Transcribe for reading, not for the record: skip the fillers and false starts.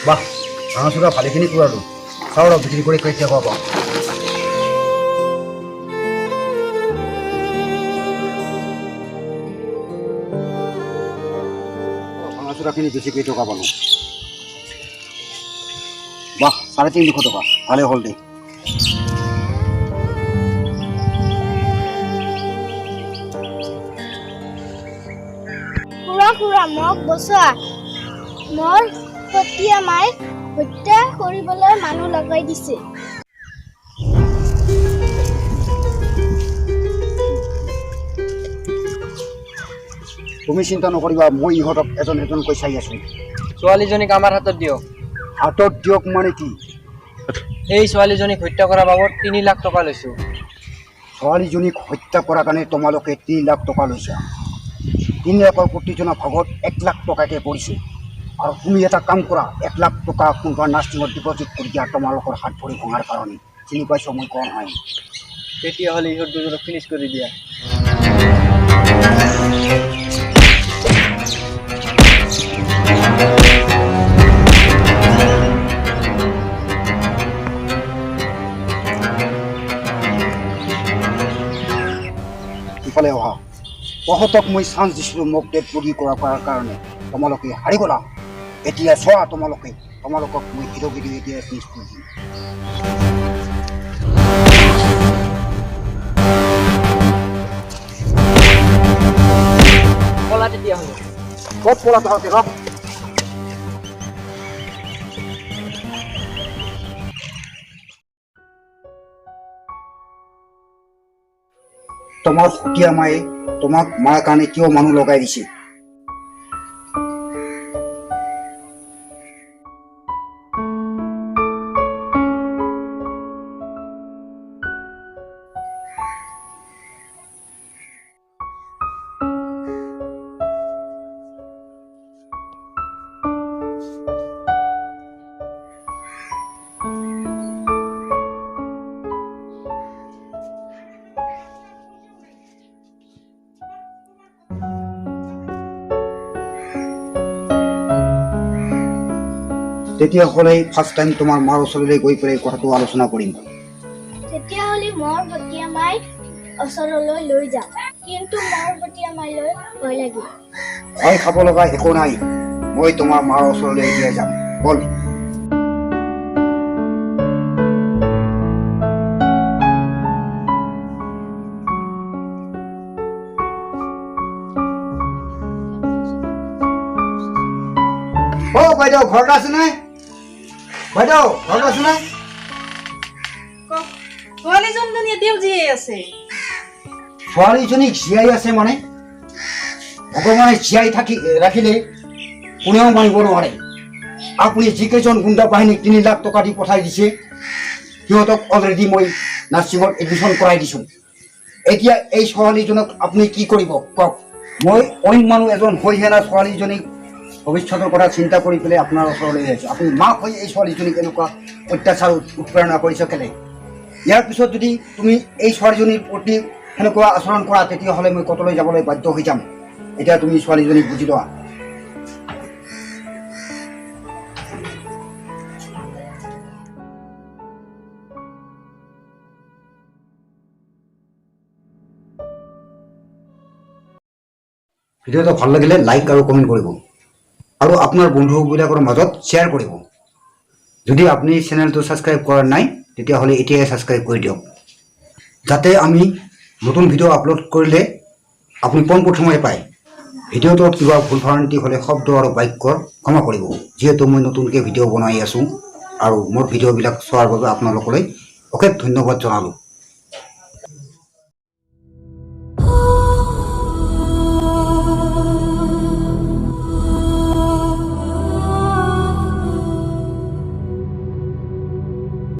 বাহ ভাঙা ভালেখিনি কুৰালো চাওঁ ৰ বিক্ৰী কৰি কেতিয়া পাব ভাঙা বেছি কেই টকা পালো বাহ 350 টকা ভালে হ'ল দে খুৰা মোক বচোৱা মোৰ সতীয়া মাই হত্যা কৰিবলৈ মানুহ লগাই দিছে তুমি চিন্তা নকৰিবা মই ইহঁতক এজনকৈ চাই আছো ছোৱালীজনীক আমাৰ হাতত দিয়ক হাতত দিয়ক মানে কি এই ছোৱালীজনীক হত্যা কৰা বাবদ 3 লাখ টকা লৈছো ছোৱালীজনীক হত্যা কৰাৰ কাৰণে তোমালোকে 3 লাখ টকা লৈছা 3 লাখৰ প্ৰতিজনৰ ভাগত 1 লাখ টকাকে পৰিছে আৰু তুমি এটা কাম কৰা 1 লাখ টকা কোনোবা নাৰ্ছিঙত ডিপজিট কৰি দিয়া তোমালোকৰ হাত ভৰি ভঙাৰ কাৰণে চিনি পাইছো মই কোন হয় তেতিয়াহ'লে ইহঁত দুজনক ফিনিছ কৰি দিয়া ইফালে অহা তহঁতক মই চান্স দিছিলোঁ মোক ডেড বডি কৰাৰ কাৰণে তোমালোকে হাৰি গ'লা এতিয়া চোৱা তোমালোকক মই হিৰোগিৰি এতিয়া ফিনিছ কৰি দিম পলা তেতিয়াহ'লে ক'ত পলা তহঁতে ৰ তোমাৰ সতীয়া মায়ে তোমাক মাৰ কাৰণে কিয় মানুহ লগাই দিছে তেতিয়াহ'লে ফাৰ্ষ্ট টাইম তোমাৰ মাৰ ওচৰলৈ গৈ পেলাই কথাটো আলোচনা কৰিম তেতিয়াহ'লে মোৰ সতীয়া মাই ওচৰলৈ লৈ যাম কিন্তু মোৰ সতীয়া মাইলৈ ভয় লাগিব ভয় খাব লগা একো নাই মই তোমাৰ মাৰ ওচৰলৈ এতিয়া যাম বল বাইদেউ ঘৰত আছে নাই বাইদেউ ঘৰত আছে নাই ছোৱালীজনী এতিয়াও জীয়াই আছে ছোৱালীজনীক জীয়াই আছে মানে ভগৱানে জীয়াই ৰাখিলে কোনেও মানিব নোৱাৰে আপুনি যিকেইজন গুণ্ডা বাহিনীক 3 লাখ টকা দি পঠাই দিছে সিহঁতক অলৰেডি মই নাৰ্ছিঙত এডমিশ্যন কৰাই দিছোঁ এতিয়া এই ছোৱালীজনক আপুনি কি কৰিব কওক মই অইন মানুহ এজন হৈহে না ছোৱালীজনীক ভৱিষ্যতৰ কথা চিন্তা কৰি পেলাই আপোনাৰ ওচৰলৈ আহিছোঁ আপুনি মাক হৈ এই ছোৱালীজনীক এনেকুৱা অত্যাচাৰ উৎপ্ৰেৰণা কৰিছে কেলে ইয়াৰ পিছত যদি তুমি এই ছোৱালীজনীৰ প্ৰতি সেনেকুৱা আচৰণ কৰা তেতিয়াহ'লে মই কটলৈ যাবলৈ বাধ্য হৈ যাম এতিয়া তুমি ছোৱালীজনীক বুজি লোৱা ভিডিঅ'টো ভাল লাগিলে লাইক আৰু কমেণ্ট কৰিব আৰু আপোনাৰ বন্ধুবিলাকৰ মাজত শ্বেয়াৰ কৰিব যদি আপুনি চেনেলটো ছাবস্ক্ৰাইব কৰা নাই তেতিয়াহ'লে এতিয়াই ছাবস্ক্ৰাইব কৰি দিয়ক যাতে আমি নতুন ভিডিঅ' আপলোড কৰিলে আপুনি পোনপ্ৰথমে পায় ভিডিঅ'টোত কিবা ভুল ভ্ৰান্তি হ'লে শব্দ আৰু বাক্যৰ ক্ষমা কৰিব যিহেতু মই নতুনকৈ ভিডিঅ' বনাই আছোঁ আৰু মোৰ ভিডিঅ'বিলাক চোৱাৰ বাবে আপোনালোকলৈ অশেষ ধন্যবাদ জনালোঁ